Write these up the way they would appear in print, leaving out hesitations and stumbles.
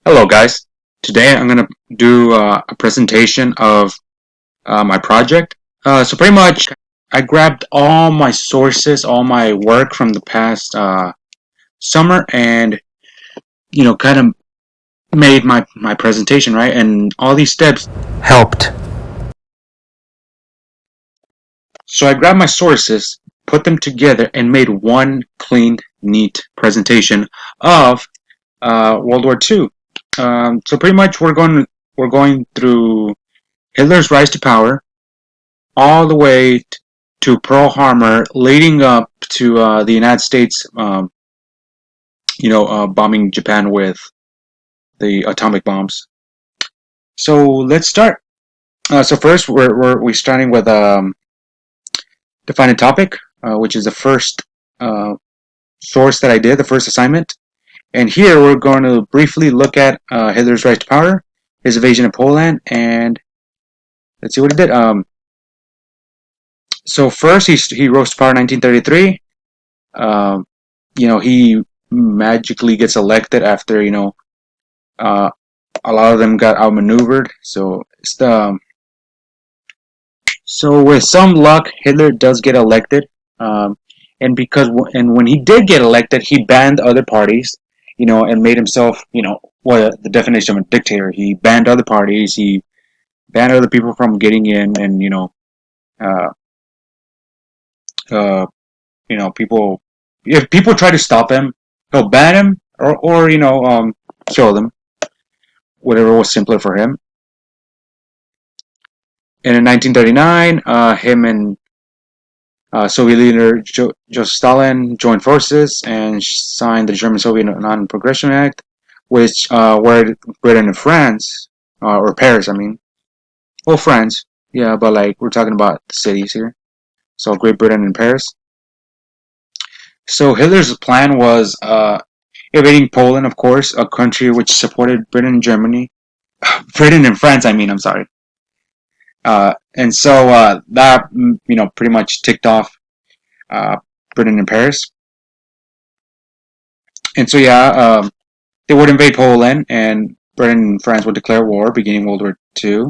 Hello guys, today I'm going to do a presentation of my project. So pretty much I grabbed all my sources, all my work from the past summer and kind of made my presentation, right? And all these steps Helped. So I grabbed my sources, put them together and made one clean, neat presentation of World War II. So pretty much we're going through Hitler's rise to power all the way to Pearl Harbor, leading up to the United States, bombing Japan with the atomic bombs. So let's start. So first, we're starting with defining topic, which is the first uh, source that I did, the first assignment. And here we're going to briefly look at Hitler's rise to power, his invasion of Poland, and let's see what he did. So first, he rose to power in 1933. Um, he magically gets elected after uh, a lot of them got outmaneuvered. So with some luck, Hitler does get elected. Um, and when he did get elected, he banned other parties, and made himself, what the definition of a dictator. He banned other parties. He banned other people from getting in, and uh, uh, people. If people try to stop him, he'll ban him or kill them, whatever was simpler for him. And in 1939, him and Soviet leader Joseph Stalin joined forces and signed the German-Soviet Non-Progression Act, which where Britain and France, or Paris, I mean, well, France, yeah, but like we're talking about the cities here. So Great Britain and Paris. So Hitler's plan was invading Poland, of course, a country which supported Britain and Germany, Britain and France. I mean, I'm sorry. And so that pretty much ticked off uh, Britain and Paris. And so yeah, they would invade Poland, and Britain and France would declare war, beginning World War II.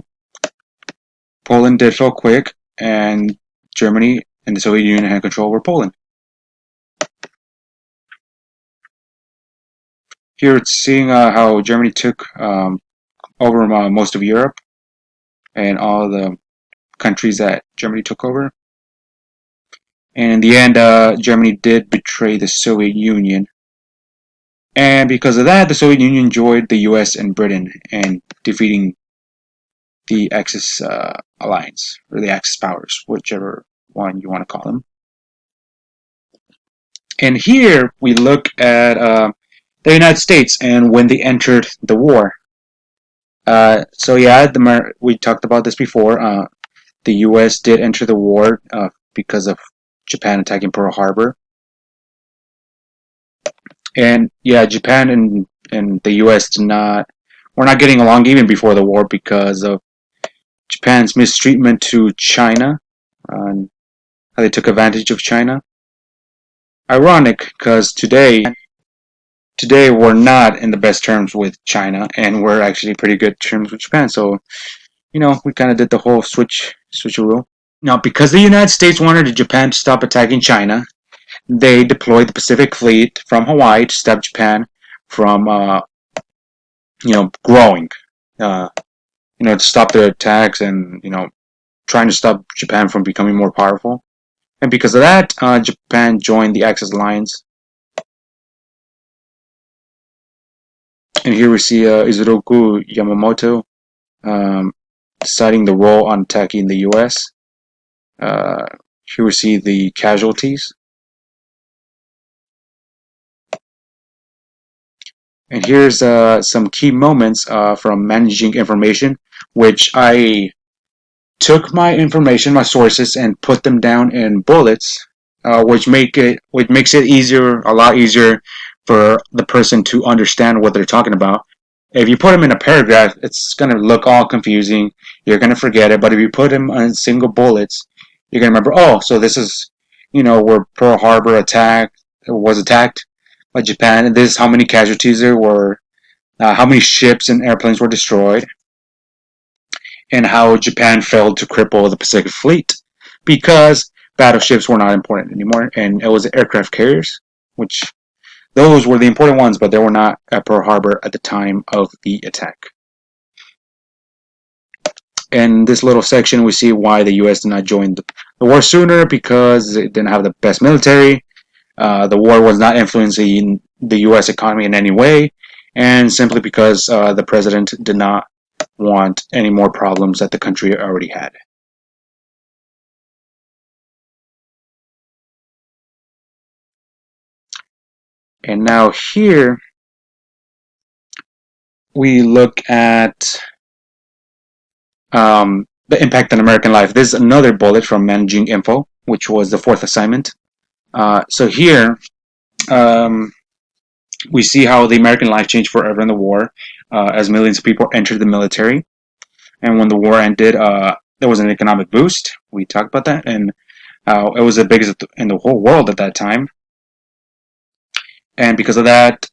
Poland did so quick, and Germany and the Soviet Union had control over Poland. Here it's seeing how Germany took over most of Europe and all the countries that Germany took over. And in the end, Germany did betray the Soviet Union. And because of that, the Soviet Union joined the US and Britain and defeating the Axis alliance, or the Axis powers, whichever one you want to call them. And here we look at the United States and when they entered the war. So yeah, we talked about this before. The U.S. did enter the war because of Japan attacking Pearl Harbor, and yeah, Japan and the U.S. were not getting along even before the war because of Japan's mistreatment to China and how they took advantage of China. Ironic, because today we're not in the best terms with China, and we're actually pretty good terms with Japan. So we kind of did the whole switcheroo. Now, because the United States wanted Japan to stop attacking China, they deployed the Pacific Fleet from Hawaii to stop Japan from growing. Uh, to stop their attacks and trying to stop Japan from becoming more powerful. And because of that, Japan joined the Axis alliance. And here we see Isoroku Yamamoto deciding the role on attacking the U.S. Here we see the casualties. And here's some key moments from managing information, which I took my information, my sources, and put them down in bullets, which makes it easier, a lot easier for the person to understand what they're talking about. If you put them in a paragraph, it's gonna look all confusing. You're gonna forget it. But if you put them on single bullets, you're gonna remember. Oh, so this is, where Pearl Harbor was attacked by Japan, and this is how many casualties there were. how many ships and airplanes were destroyed, and how Japan failed to cripple the Pacific Fleet because battleships were not important anymore, and it was aircraft carriers, which those were the important ones, but they were not at Pearl Harbor at the time of the attack. In this little section, we see why the U.S. did not join the war sooner, because it didn't have the best military. The war was not influencing the U.S. economy in any way, and simply because the president did not want any more problems that the country already had. And now here we look at the impact on American life. This is another bullet from Managing Info, which was the fourth assignment. So here um, we see how the American life changed forever in the war, as millions of people entered the military. And when the war ended, there was an economic boost. We talked about that, and it was the biggest in the whole world at that time. And because of that,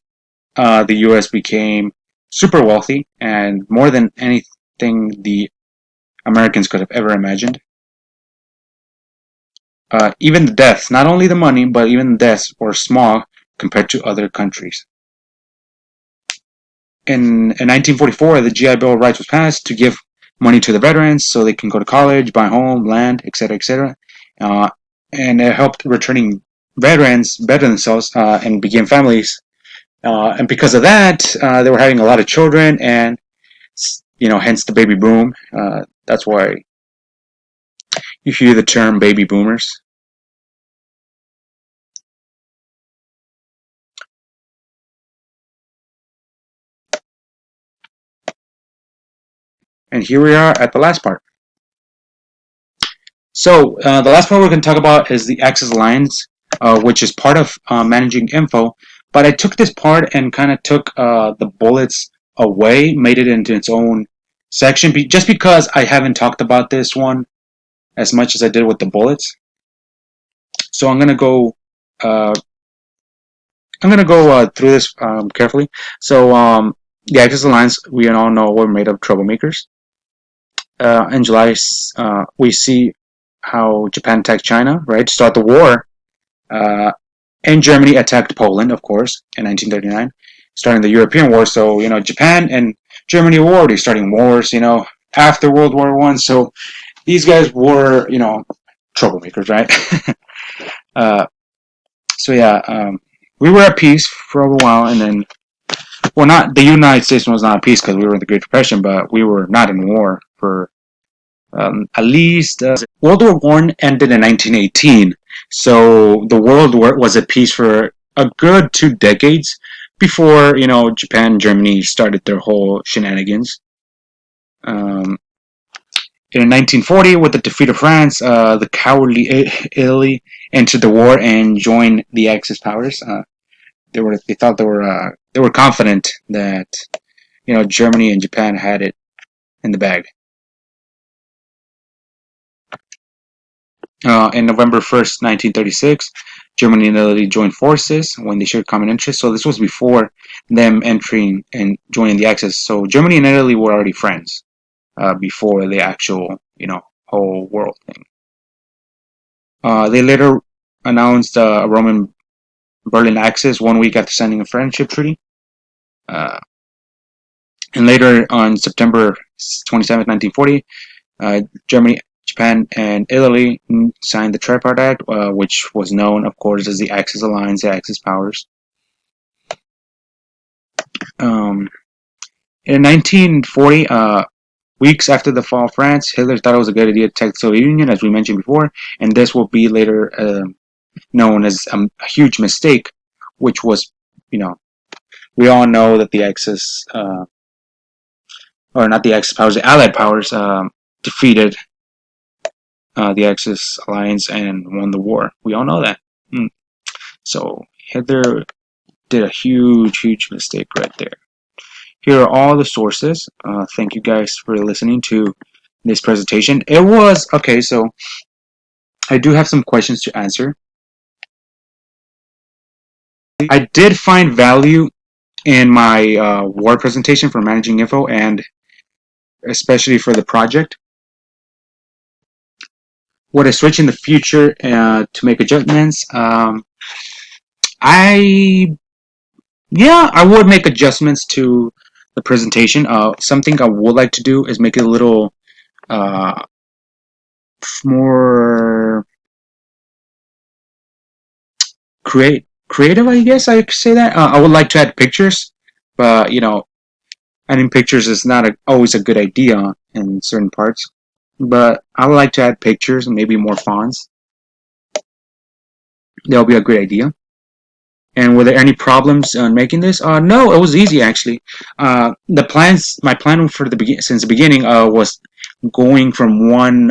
the U.S. became super wealthy, and more than anything the Americans could have ever imagined. Even the deaths, not only the money, but even the deaths were small compared to other countries. In 1944, the GI Bill of Rights was passed to give money to the veterans so they can go to college, buy home, land, etc., etc. And it helped returning veterans better themselves and begin families. And because of that, they were having a lot of children, and hence the baby boom. That's why you hear the term baby boomers. And here we are at the last part. So the last part we're going to talk about is the Axis Alliance, which is part of Managing Info. But I took this part and kind of took the bullets away, made it into its own section, just because I haven't talked about this one as much as I did with the bullets. So I'm gonna go. Through this carefully. So the Axis Alliance, we all know, were made of troublemakers. In July, we see how Japan attacked China, right, to start the war. And Germany attacked Poland, of course, in 1939, starting the European War. So, Japan and Germany were already starting wars, after World War One. So these guys were, troublemakers, right? uh, so yeah, we were at peace for a while, and then, well, not the United States was not at peace because we were in the Great Depression, but we were not in war for at least World War One ended in 1918, so the world was at peace for a good 2 decades before Japan and Germany started their whole shenanigans. Um, in 1940, with the defeat of France, the cowardly Italy entered the war and joined the Axis powers. They were confident that Germany and Japan had it in the bag. In November 1st, 1936, Germany and Italy joined forces when they shared common interests. So this was before them entering and joining the Axis. So Germany and Italy were already friends before the actual, whole world thing. They later announced a Roman Berlin Axis 1 week after signing a friendship treaty. And later on September 27th, 1940, Germany, Japan, and Italy signed the Tripartite Act, which was known, of course, as the Axis Alliance, the Axis powers. In 1940, weeks after the fall of France, Hitler thought it was a good idea to attack the Soviet Union, as we mentioned before, and this will be later known as a huge mistake, which was, we all know that the Axis, or not the Axis powers, the Allied powers, defeated the Axis Alliance and won the war. We all know that. So Hitler did a huge mistake right there. Here are all the sources. Thank you guys for listening to this presentation. It was, okay, so I do have some questions to answer. I did find value in my Word presentation for managing info, and especially for the project. Would I switch in the future to make adjustments? I Yeah, I would make adjustments to the presentation. Something I would like to do is make it a little uh, more creative. I guess I could say that. I would like to add pictures, but adding pictures is not always a good idea in certain parts. But I would like to add pictures and maybe more fonts. That would be a great idea. And were there any problems on making this? No, it was easy actually. My plan for since the beginning was going from one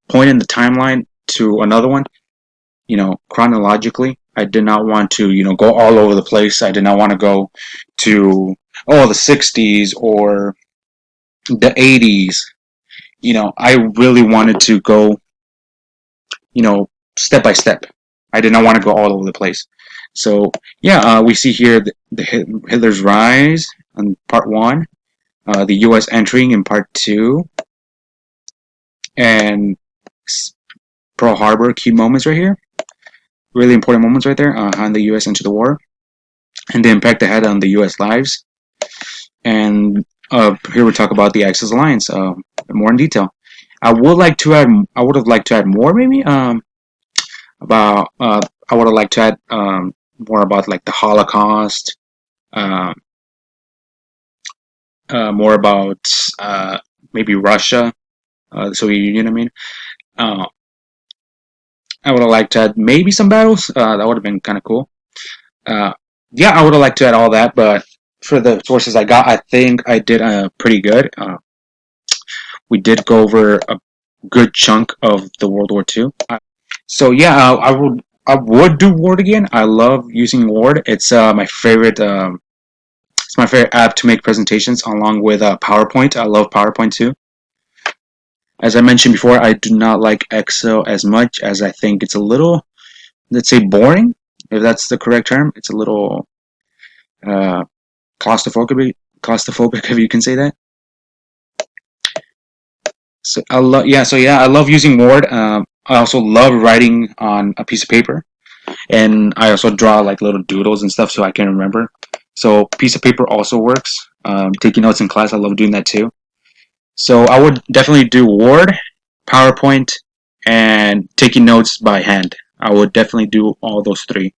point in the timeline to another one. Chronologically. I did not want to go all over the place. I did not want to go to the 60s or the 80s. I really wanted to go step by step. I did not want to go all over the place. So yeah, we see here Hitler's rise on part one, the U.S. entering in part two, and Pearl Harbor key moments right here. Really important moments right there on the U.S. into the war, and the impact it had on the U.S. lives. And here we talk about the Axis alliance more in detail. I would like to add. I would have liked to add more, maybe. About I would have liked to add more about like the Holocaust, uh, more about maybe Russia, the Soviet Union. I mean, uh, I would have liked to add maybe some battles. That would have been kind of cool. Uh, yeah, I would have liked to add all that, but for the sources I got, I think I did pretty good. We did go over a good chunk of the World War II. So yeah, I would do Word again. I love using Word. It's my favorite. It's my favorite app to make presentations, along with PowerPoint. I love PowerPoint too. As I mentioned before, I do not like Excel as much, as I think it's a little, let's say, boring. If that's the correct term, it's a little uh, claustrophobic. Claustrophobic, if you can say that. So I love, yeah. So yeah, I love using Word. I also love writing on a piece of paper, and I also draw like little doodles and stuff so I can remember. So piece of paper also works. Taking notes in class, I love doing that too. So I would definitely do Word, PowerPoint, and taking notes by hand. I would definitely do all those three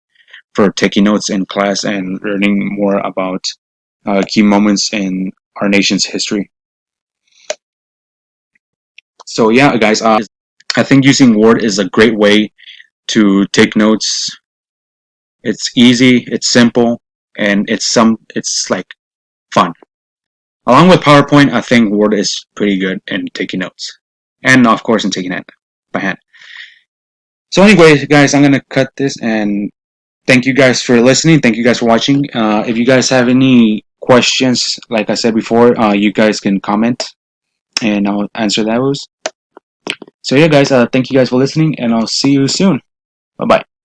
for taking notes in class and learning more about key moments in our nation's history. So yeah, guys, I think using Word is a great way to take notes. It's easy, it's simple, and it's like fun. Along with PowerPoint, I think Word is pretty good in taking notes, and of course in taking it by hand. So, anyways, guys, I'm gonna cut this, and thank you guys for listening. Thank you guys for watching. If you guys have any questions, like I said before, you guys can comment, and I'll answer those. So yeah, guys, thank you guys for listening, and I'll see you soon. Bye bye.